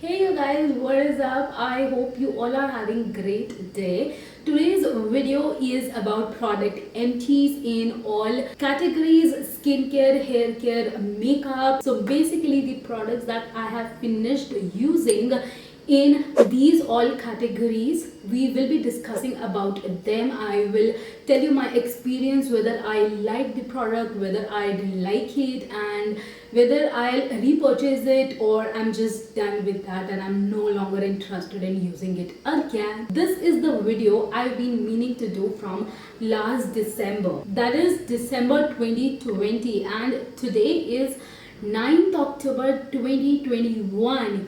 Hey you guys, what is up? I hope you all are having great day. Today's video is about product empties in all categories: skincare, hair care, makeup. So basically the products that I have finished using in these all categories, we will be discussing about them. I will tell you my experience, whether I like the product, whether I like it, and whether I'll repurchase it or I'm just done with that and I'm no longer interested in using it again. This is the video I've been meaning to do from last December, that is December 2020, and today is 9th October 2021.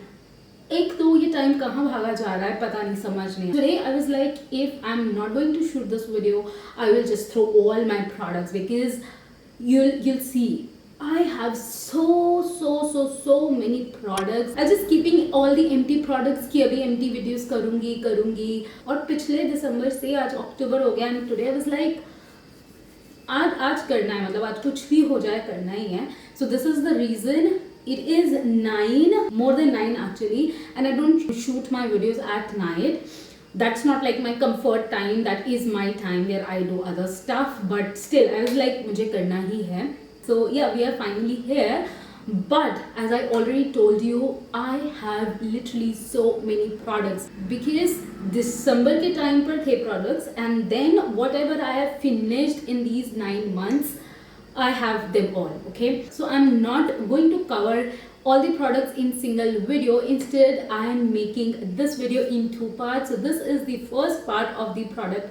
एक तो ये time कहाँ भागा जा रहा है पता नहीं, समझ नहीं. Today I was like, if I'm not going to shoot this video, I will just throw all my products because you'll see I have so many products. I'm just keeping all the empty products की अभी empty videos करूँगी और पिछले दिसंबर से आज अक्टूबर हो गया and today I was like आज करना है, मतलब आज कुछ भी हो जाए करना ही है. So this is the reason. It is 9, more than 9 actually, and I don't shoot my videos at night. That's not like my comfort time. That is my time where I do other stuff. But still, I was like, मुझे करना ही है. So yeah, we are finally here. But as I already told you, I have literally so many products because December के time पर थे products, and then whatever I have finished in these 9 months, I have them all. Okay, so I'm not going to cover all the products in single video. Instead, I am making this video in 2 parts. So this is the first part of the product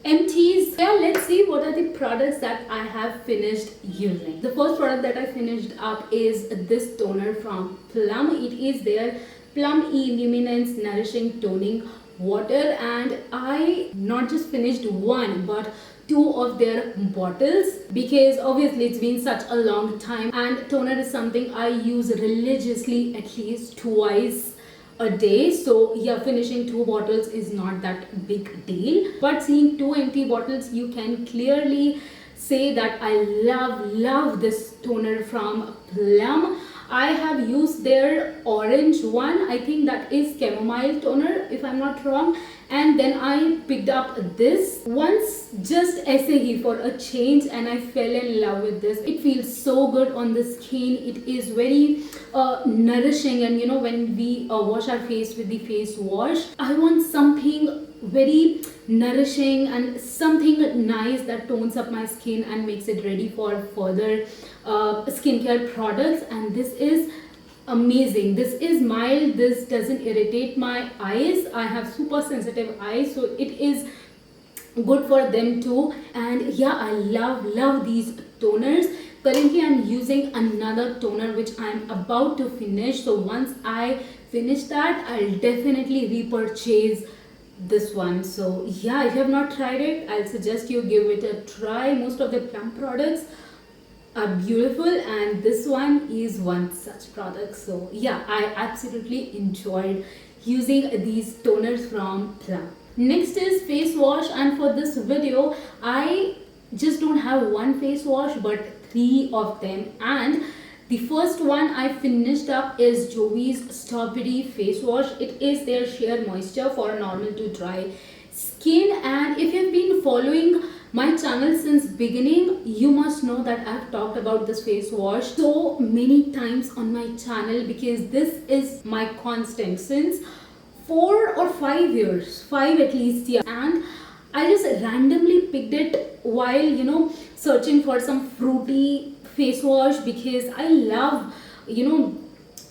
empties. Yeah, let's see what are the products that I have finished using. The first product that I finished up is this toner from Plum. It is their Plum E-Luminance Nourishing Toning Water, and I not just finished one but 2 of their bottles because obviously it's been such a long time, and toner is something I use religiously at least twice a day. So yeah, finishing 2 bottles is not that big deal, but seeing 2 empty bottles, you can clearly say that I love this toner from Plum. I have used their orange one, I think that is chamomile toner if I'm not wrong, and then I picked up this once just aise hi for a change, and I fell in love with this. It feels so good on the skin. It is very nourishing, and you know, when we wash our face with the face wash, I want something very nourishing and something nice that tones up my skin and makes it ready for further skincare products. And this is amazing. This is mild, this doesn't irritate my eyes. I have super sensitive eyes, so it is good for them too. And yeah, I love these toners. Currently I'm using another toner which I'm about to finish, so once I finish that, I'll definitely repurchase this one. So yeah, if you have not tried it, I'll suggest you give it a try. Most of the Plum products are beautiful, and this one is one such product. So yeah, I absolutely enjoyed using these toners from Plum. Next is face wash, and for this video I just don't have one face wash but 3 of them. And the first one I finished up is Joey's Strawberry Face Wash. It is their sheer moisture for normal to dry skin, and if you've been following my channel since beginning, you must know that I've talked about this face wash so many times on my channel because this is my constant since 4 or 5 years, 5 at least, yeah. And I just randomly picked it while, you know, searching for some fruity face wash because I love, you know,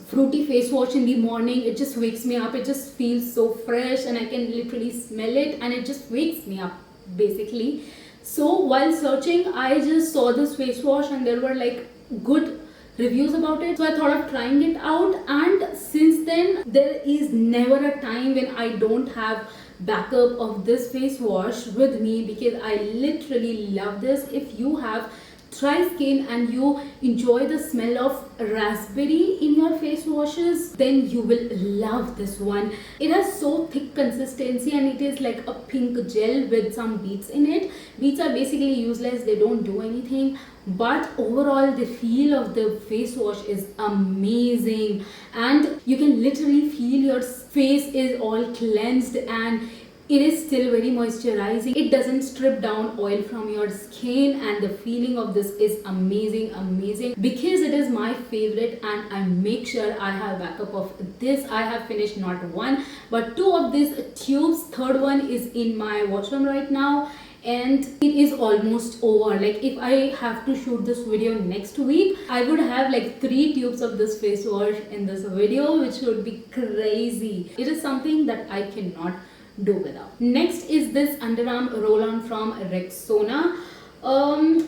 fruity face wash in the morning. It just wakes me up. It just feels so fresh, and I can literally smell it, and it just wakes me up basically. So while searching, I just saw this face wash and there were like good reviews about it, so I thought of trying it out. And since then, there is never a time when I don't have backup of this face wash with me because I literally love this. If you have dry skin and you enjoy the smell of raspberry in your face washes, then you will love this one. It has so thick consistency and it is like a pink gel with some beads in it. Beads are basically useless, they don't do anything, but overall the feel of the face wash is amazing and you can literally feel your face is all cleansed and it is still very moisturizing. It doesn't strip down oil from your skin and the feeling of this is amazing because it is my favorite and I make sure I have backup of this. I have finished not one but two of these tubes. Third one is in my washroom right now and it is almost over. Like if I have to shoot this video next week, I would have like 3 tubes of this face wash in this video, which would be crazy. It is something that I cannot do without. Next is this underarm roll-on from Rexona.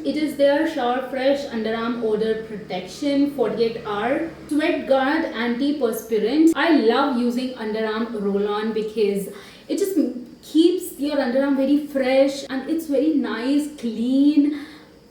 It is their Shower Fresh Underarm Odor Protection 48-hour Sweat Guard Antiperspirant. I love using underarm roll-on because it just keeps your underarm very fresh and it's very nice, clean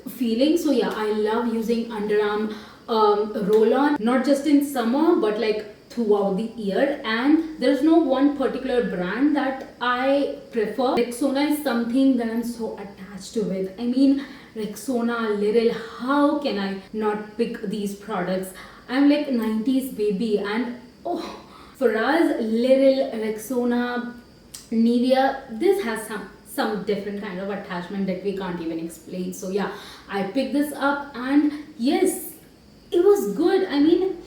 feeling. So yeah, I love using underarm roll-on, not just in summer but like throughout the year, and there's no one particular brand that I prefer. Rexona is something that I'm so attached to it. I mean, Rexona, Liril, how can I not pick these products? I'm like 90s baby and oh, for us, Liril, Rexona, Nivea, this has some different kind of attachment that we can't even explain. So yeah, I picked this up and yes, it was good. I mean,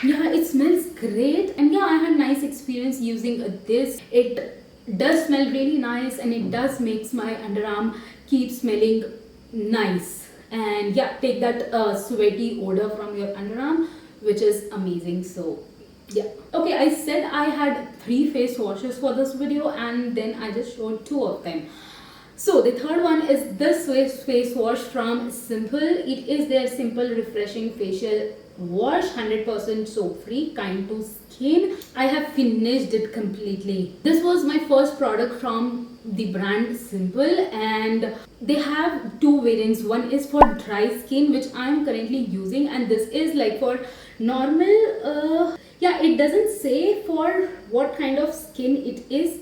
yeah, it smells great and yeah, I had nice experience using this. It does smell really nice and it does makes my underarm keep smelling nice and yeah, take that sweaty odor from your underarm, which is amazing. So yeah, okay, I said I had 3 face washes for this video and then I just showed 2 of them. So the third one is this face wash from Simple. It is their simple refreshing facial wash, 100% soap free, kind to skin. I have finished it completely. This was my first product from the brand Simple and they have 2 variants. One is for dry skin, which I am currently using, and this is like for normal yeah, it doesn't say for what kind of skin it is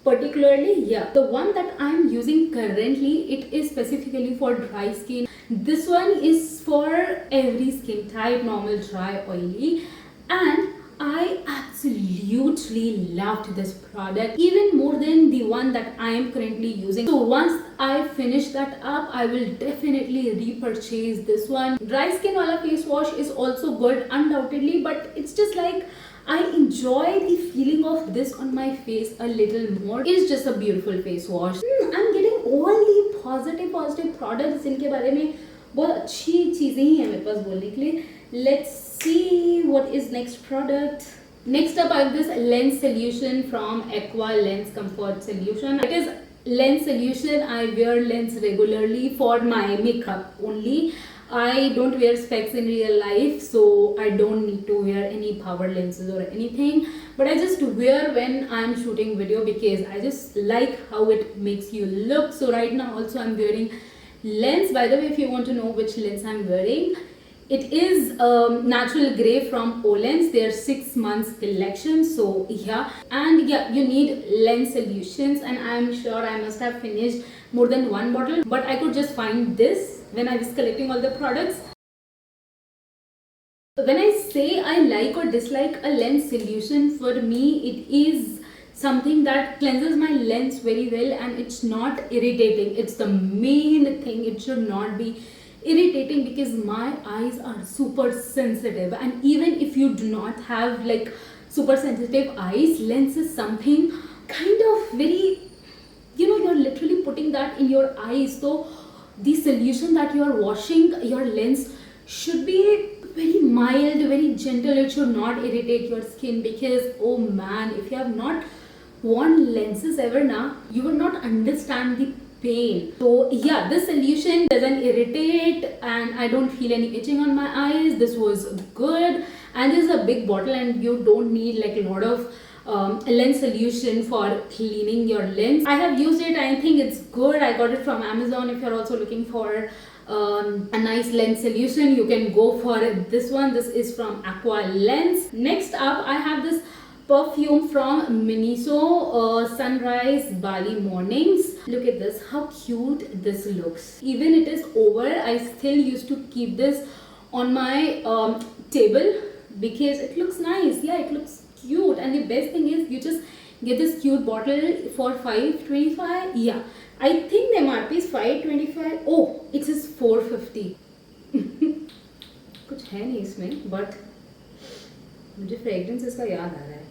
particularly. Yeah, the one that I'm using currently, it is specifically for dry skin. This one is for every skin type, normal, dry, oily, and I absolutely loved this product even more than the one that I am currently using. So once I finish that up, I will definitely repurchase this one. Dry skin wala face wash is also good undoubtedly, but it's just like I enjoy the feeling of this on my face a little more. It's just a beautiful face wash. I'm getting all the positive products इनके बारे में बहुत अच्छी चीजें ही हैं मेरे पास बोलने के लिए. Let's see what is next product. Next up, I have this lens solution from Aqua Lens Comfort Solution. It is lens solution. I wear lens regularly for my makeup only. I don't wear specs in real life, so I don't need to wear any power lenses or anything, but I just wear when I'm shooting video because I just like how it makes you look. So right now also I'm wearing lens. By the way, if you want to know which lens I'm wearing, it is natural gray from Olens, their 6 months collection. So yeah, and yeah, you need lens solutions, and I'm sure I must have finished more than 1 bottle, but I could just find this when I was collecting all the products. When I say I like or dislike a lens solution, for me it is something that cleanses my lens very well and it's not irritating. It's the main thing. It should not be irritating because my eyes are super sensitive, and even if you do not have like super sensitive eyes, lens is something kind of very, you know, you're literally putting that in your eyes. So the solution that you are washing your lens should be very mild, very gentle. It should not irritate your skin because oh man, if you have not worn lenses ever now, you will not understand the pain. So yeah, this solution doesn't irritate and I don't feel any itching on my eyes. This was good, and this is a big bottle and you don't need like a lot of lens solution for cleaning your lens. I have used it. I think it's good. I got it from Amazon. If you're also looking for a nice lens solution, you can go for this one. This is from Aqua Lens. Next up, I have this perfume from Miniso, Sunrise Bali Mornings. Look at this, how cute this looks. Even it is over, I still used to keep this on my table because it looks nice. Yeah, it looks cute, and the best thing is you just get this cute bottle for $5.25. Yeah, I think the MRP is $5.25. Oh, it is $4.50. कुछ है नहीं इसमें, but मुझे fragrance इसका याद आ रहा है.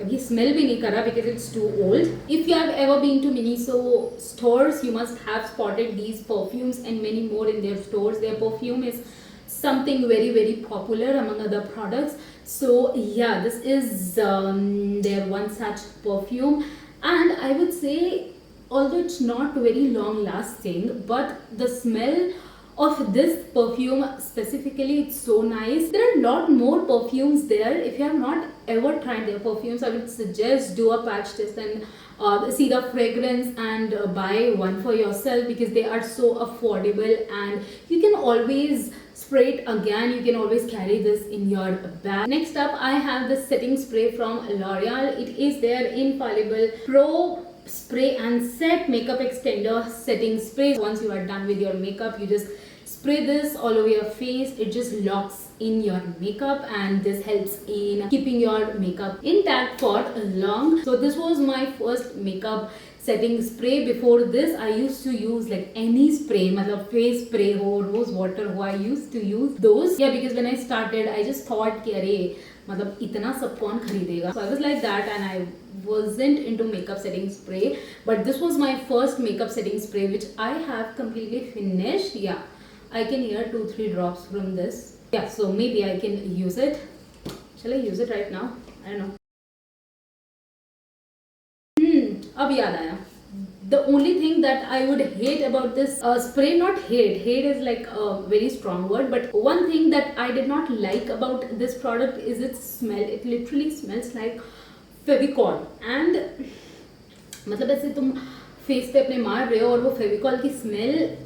अभी स्मेल भी नहीं कर रहा because it's too old. If you have ever been to Miniso stores, you must have spotted these perfumes and many more in their stores. Their perfume is something very, very popular among other products. So yeah, this is their one such perfume, and I would say, although it's not very long lasting, but the smell of this perfume specifically, it's so nice. There are a lot more perfumes there. If you have not ever tried their perfumes, I would suggest do a patch test and see the fragrance and buy one for yourself, because they are so affordable and you can always spray it again. You can always carry this in your bag. Next up, I have the setting spray from L'Oreal. It is their Infallible Pro Spray and Set Makeup Extender Setting Spray. Once you are done with your makeup, you just spray this all over your face. It just locks in your makeup, and this helps in keeping your makeup intact for long. So this was my first makeup setting spray. Before this, I used to use like any spray, matlab face spray ho, rose water ho, I used to use those. Yeah, because when I started, I just thought ki arey matlab itna sab kaun kharidega. So I was like that, and I wasn't into makeup setting spray, but this was my first makeup setting spray, which I have completely finished. Yeah, I can hear 2-3 drops from this. Yeah, so maybe I can use it. Shall I use it right now? I don't know. अब याद आया. The only thing that I would hate about this spray, not hate is like a very strong word, but one thing that I did not like about this product is its smell. It literally smells like Fevicol, and मतलब ऐसे तुम face पे अपने मार रहे हो और वो फेविकॉल की smell,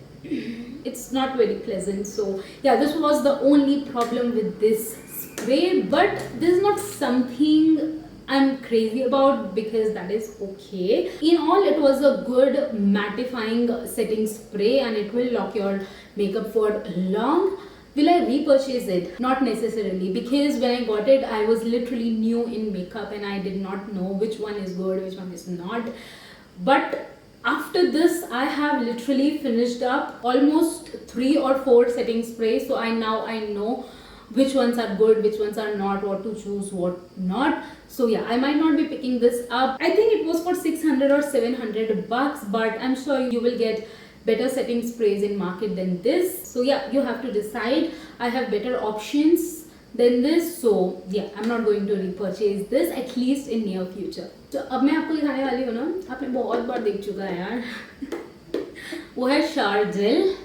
it's not very pleasant. So yeah, this was the only problem with this spray, but this is not something I'm crazy about, because that is okay. In all, it was a good mattifying setting spray, and it will lock your makeup for long. Will I repurchase it? Not necessarily, because when I got it, I was literally new in makeup and I did not know which one is good, which one is not. But after this, I have literally finished up almost 3 or 4 setting sprays. So I know which ones are good, which ones are not, what to choose, what not. So yeah, I might not be picking this up. I think it was for 600 or 700 bucks, but I'm sure you will get better setting sprays in market than this. So yeah, you have to decide. I have better options than this, so yeah, I'm not going to repurchase this, at least in near future. So अब मैं आपको दिखाने वाली हूँ ना, आपने बहुत बार देख चुका है यार. वो है शार जेल.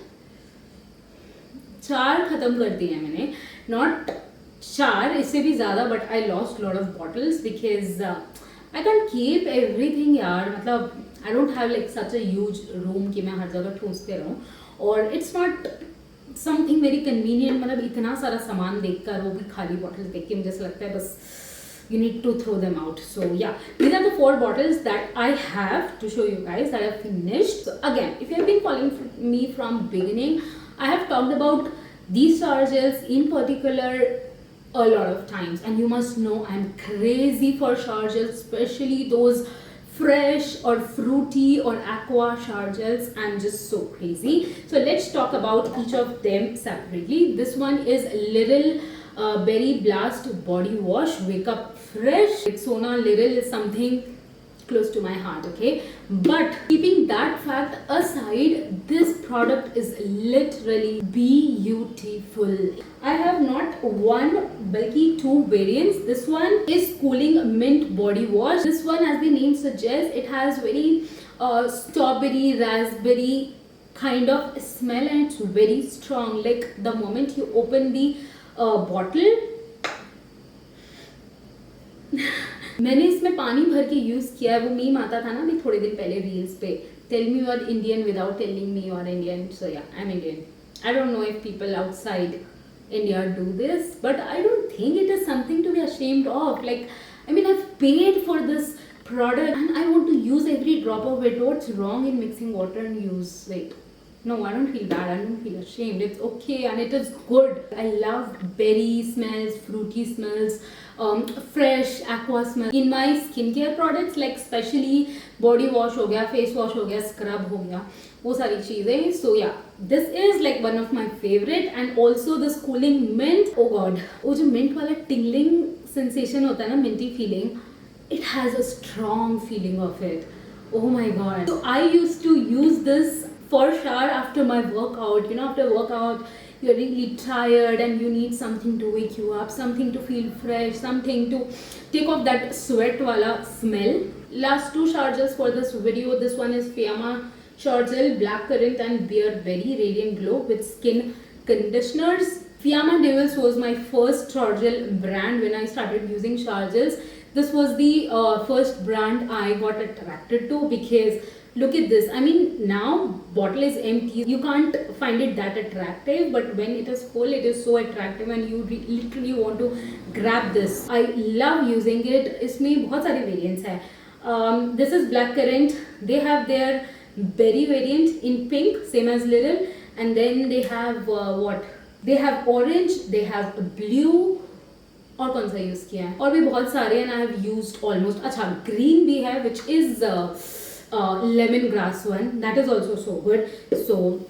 4 खत्म कर दिए हैं मैंने, not 4, इससे भी ज़्यादा, but I lost lot of bottles because I can't keep everything यार. मतलब I don't have like such a huge room कि मैं हर जगह ठूंसते रहूँ, और it's not something very convenient. मतलब इतना सारा सामान देखकर, वो भी खाली bottles देख के मुझे ऐसा लगता है बस you need to throw them out. So yeah, these are the 4 bottles that I have to show you guys that I have finished. So again, if you have been following me from beginning, I have talked about these shower gels in particular a lot of times, and you must know I'm crazy for shower gels, especially those fresh or fruity or aqua shower gels. I'm just so crazy. So let's talk about each of them separately. This one is Little Berry Blast Body Wash Wake Up Fresh. Rexona Little is something close to my heart, okay? But keeping that fact aside, this product is literally beautiful. I have not one bulky 2 variants. This one is Cooling Mint Body Wash. This one, as the name suggests, it has very strawberry, raspberry kind of smell, and it's very strong. Like the moment you open the bottle, मैंने इसमें पानी भर के use किया है. वो meme आता था ना अभी थोड़े दिन पहले रील्स पे, tell me you are Indian without telling me you are Indian. So yeah, I'm Indian. I don't know if people outside India do this, but I don't think it is something to be ashamed of. Like, I mean, I've paid for this product and I want to use every drop of it. What's wrong in mixing water and use it? No, I don't feel bad. I don't feel ashamed. It's okay and it is good. I love berry smells, fruity smells, fresh aqua smell in my skincare products, like especially body wash हो गया, face wash हो गया, scrub हो गया, वो सारी चीजें. So yeah, this is like one of my favorite. And also this cooling mint. Oh god, वो जो mint वाला tingling sensation होता है ना, minty feeling, it has a strong feeling of it. Oh my god. So I used to use this for shower after my workout. You know, after workout you're really tired and you need something to wake you up, something to feel fresh, something to take off that sweat wala smell. Last two shower gels for this video. This one is Fiamma shower gel, blackcurrant and bearberry radiant glow with skin conditioners. Fiamma Devils was my first shower gel brand when I started using shower gels. This was the first brand I got attracted to because look at this. I mean, now bottle is empty, you can't find it that attractive, but when it is full it is so attractive and you literally want to grab this. I love using it. इसमें बहुत सारे variants हैं. This is blackcurrant. They have their berry variant in pink, same as Little, and then they have what? They have orange, they have blue. और कौन सा use किया है? और भी बहुत सारे हैं. I have used almost. अच्छा, green भी है, which is lemongrass one. That is also so good. So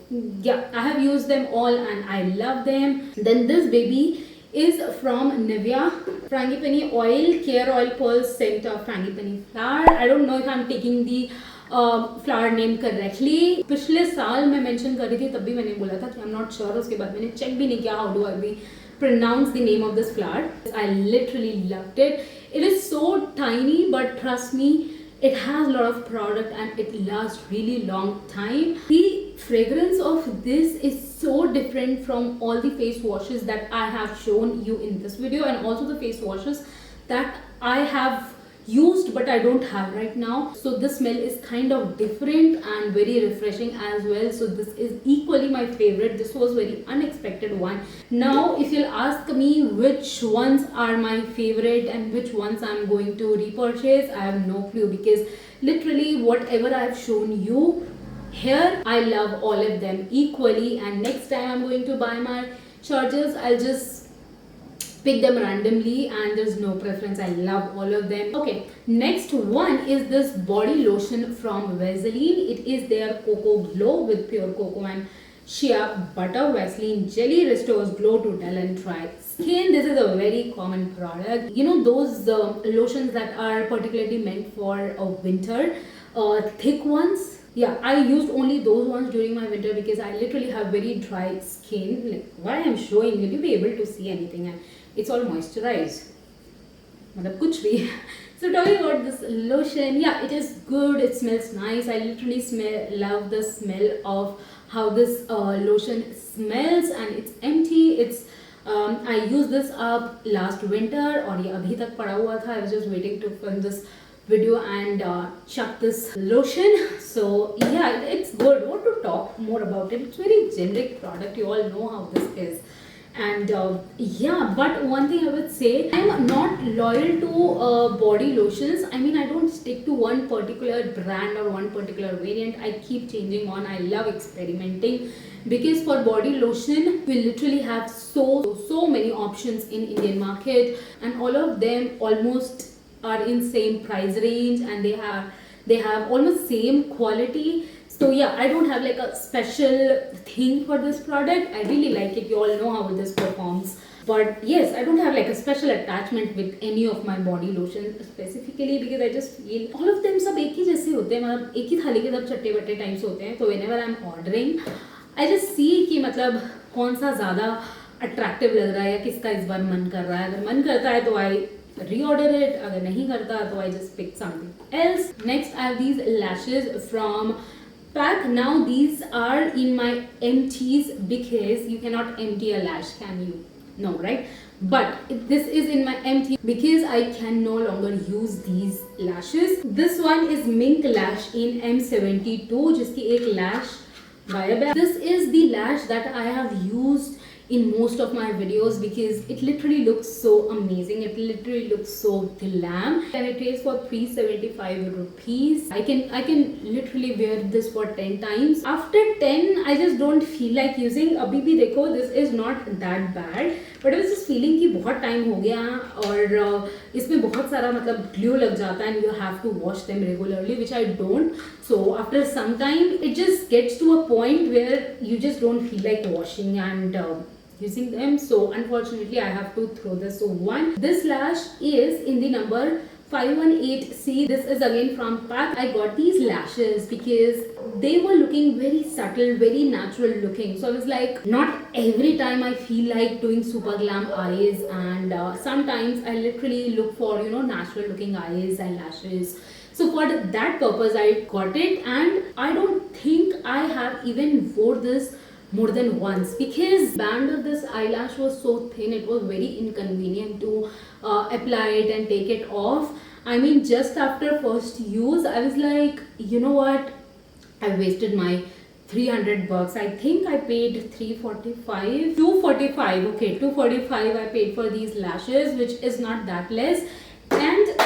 yeah, I have used them all and I love them. Then this baby is from Nivea Frangipani oil, care oil pearl scent of Frangipani flower. I don't know if I'm taking the flower name correctly. पिछले साल मैं mention कर रही थी, तब भी मैंने बोला था कि I'm not sure. उसके बाद मैंने check भी नहीं किया how do I be pronounce the name of this flower. I literally loved it. It is so tiny, but trust me, it has a lot of product and it lasts really long time. The fragrance of this is so different from all the face washes that I have shown you in this video, and also the face washes that I have used but I don't have right now. So this smell is kind of different and very refreshing as well. So this is equally my favorite. This was very unexpected one. Now if you'll ask me which ones are my favorite and which ones I'm going to repurchase, I have no clue, because literally whatever I've shown you here, I love all of them equally. And next time I'm going to buy my chargers, I'll just pick them randomly and there's no preference. I love all of them. Okay, next one is this body lotion from Vaseline. It is their Cocoa Glow with pure cocoa and shea butter. Vaseline jelly restores glow to dull and dry skin. This is a very common product. You know those lotions that are particularly meant for winter, thick ones. Yeah, I used only those ones during my winter because I literally have very dry skin. Like, why I'm showing, will you be able to see anything? And it's all moisturized. मतलब कुछ भी. So talking about this lotion, yeah, it is good. It smells nice. I literally love the smell of how this lotion smells, and it's empty. It's I used this up last winter और ये अभी तक पड़ा हुआ था. I was just waiting to film this video and chuck this lotion. So yeah, it's good. What to talk more about it? It's very generic product. You all know how this is. And yeah, but one thing I would say, I'm not loyal to body lotions. I mean, I don't stick to one particular brand or one particular variant. I keep changing on. I love experimenting, because for body lotion we literally have so many options in Indian market, and all of them almost are in same price range, and they have almost same quality. So yeah, I don't have like a special thing for this product. I really like it. You all know how this performs. But yes, I don't have like a special attachment with any of my body lotions specifically, because I just feel all of them सब एक ही जैसे होते हैं. मतलब एक ही थाली के सब चट्टे बट्टे टाइप्स होते हैं. तो whenever I'm ordering, I just see कि मतलब कौन सा ज़्यादा attractive लग रहा है या किसका इस बार मन कर रहा है. अगर मन करता है तो I reorder it. अगर नहीं करता तो I just pick something else. Next, I have these lashes from Pack. Now these are in my empties because you cannot empty a lash, can you? No, right? but this is in my empty because I can no longer use these lashes. This one is Mink Lash in M72 जिसकी एक lash गायब है. This is the lash that I have used in most of my videos because it literally looks so amazing. It literally looks so glam, and it is for 375 rupees. I can literally wear this for 10 times. After 10 I just don't feel like using. अभी भी देखो, this is not that bad, but I was just feeling कि बहुत time हो गया और इसमें बहुत सारा मतलब glue लग जाता है and you have to wash them regularly, which I don't. So after some time it just gets to a point where you just don't feel like washing and using them. So unfortunately I have to throw this one. This lash is in the number 518C. This is again from Pack. I got these lashes because they were looking very subtle, very natural looking. So I was like, not every time I feel like doing super glam eyes, and sometimes I literally look for, you know, natural looking eyes and lashes. So for that purpose I got it, and I don't think I have even wore this more than once because band of this eyelash was so thin. It was very inconvenient to apply it and take it off. I mean, just after first use I was like, you know what, I wasted my 300 bucks. I think I paid 345 245 okay, 245 I paid for these lashes, which is not that less. And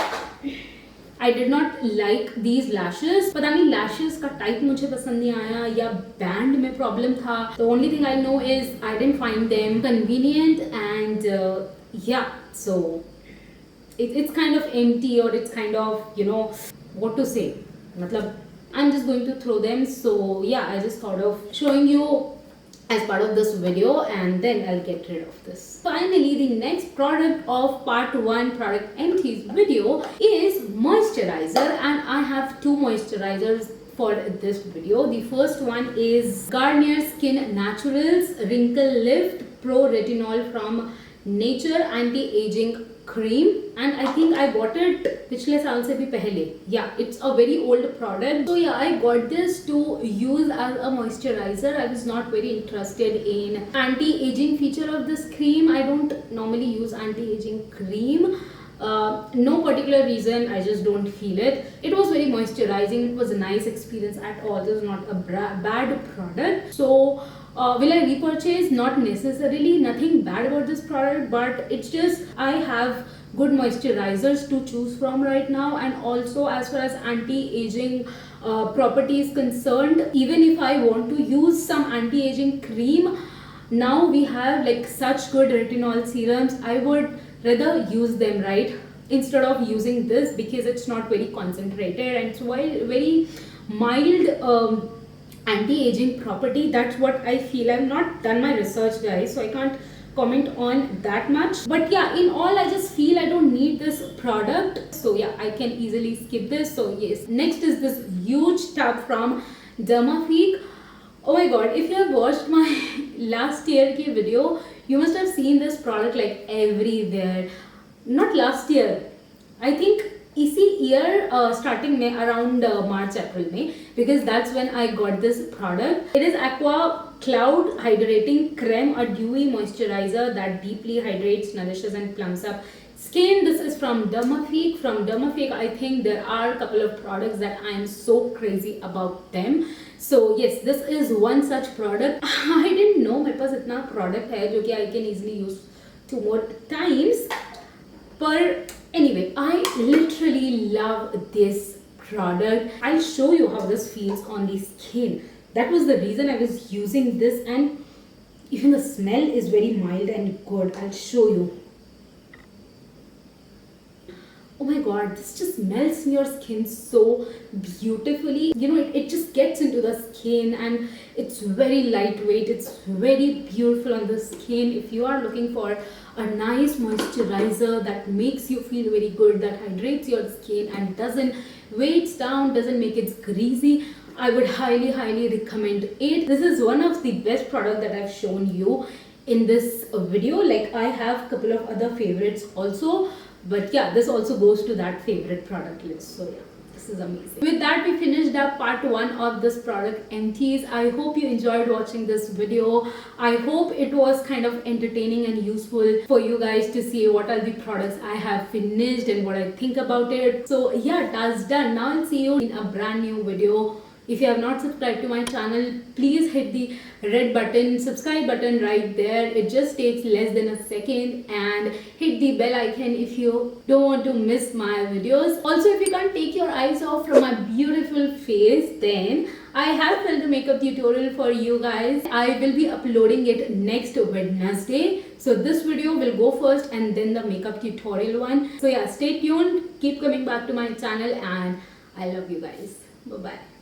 I did not like these lashes. पता नहीं lashes का type मुझे पसंद नहीं आया या band में problem था. The only thing I know is I didn't find them convenient, and yeah, so it's kind of empty, or it's kind of, you know, what to say, मतलब I'm just going to throw them. So yeah, I just thought of showing you as part of this video, and then I'll get rid of this. Finally, the next product of part 1 product empties video is moisturizer, and I have 2 moisturizers for this video. The first one is Garnier Skin Naturals Wrinkle Lift Pro Retinol from Nature Anti-Aging Cream, and I think I bought it पिछले साल से भी पहले. Yeah, it's a very old product. So yeah, I got this to use as a moisturizer. I was not very interested in anti-aging feature of this cream. I don't normally use anti-aging cream. No particular reason, I just don't feel it. It was very moisturizing. It was a nice experience at all. This was not a bad product. So will I repurchase? Not necessarily. Nothing bad about this product, but it's just I have good moisturizers to choose from right now. And also, as far as anti-aging property is concerned, even if I want to use some anti-aging cream, now we have like such good retinol serums, I would rather use them, right, instead of using this, because it's not very concentrated and it's very mild anti-aging property. That's what I feel. I've not done my research, guys, so I can't comment on that much. But yeah, in all, I just feel I don't need this product. So yeah, I can easily skip this. So yes, next is this huge tub from Dermafique. Oh my god, if you have watched my last year ki video, you must have seen this product like everywhere. Not last year, I think इसी year starting में around March April में, because that's when I got this product. It is Aqua Cloud hydrating cream, a dewy moisturiser that deeply hydrates, nourishes and plumps up skin. This is from Dermafique. From Dermafique, I think there are a couple of products that I am so crazy about them. So yes, this is one such product. I didn't know मेरे पास इतना product है जो कि I can easily use 2 more times. But anyway, I literally love this product. I'll show you how this feels on the skin. That was the reason I was using this, and even the smell is very mild and good. I'll show you. Oh my god, this just melts in your skin so beautifully. You know, it just gets into the skin and it's very lightweight. It's very beautiful on the skin. If you are looking for a nice moisturizer that makes you feel very good, that hydrates your skin and doesn't weights down, doesn't make it greasy, I would highly recommend it. This is one of the best product that I've shown you in this video. Like, I have a couple of other favorites also, but yeah, this also goes to that favorite product list. So yeah, this is amazing. With that, we finished up part 1 of this product empties. I hope you enjoyed watching this video. I hope it was kind of entertaining and useful for you guys to see what are the products I have finished and what I think about it. So yeah, that's done. Now I'll see you in a brand new video. If you have not subscribed to my channel, please hit the red button, subscribe button right there. It just takes less than a second, and hit the bell icon if you don't want to miss my videos. Also, if you can't take your eyes off from my beautiful face, then I have filmed a makeup tutorial for you guys. I will be uploading it next Wednesday. So this video will go first and then the makeup tutorial one. So yeah, stay tuned, keep coming back to my channel, and I love you guys. Bye-bye.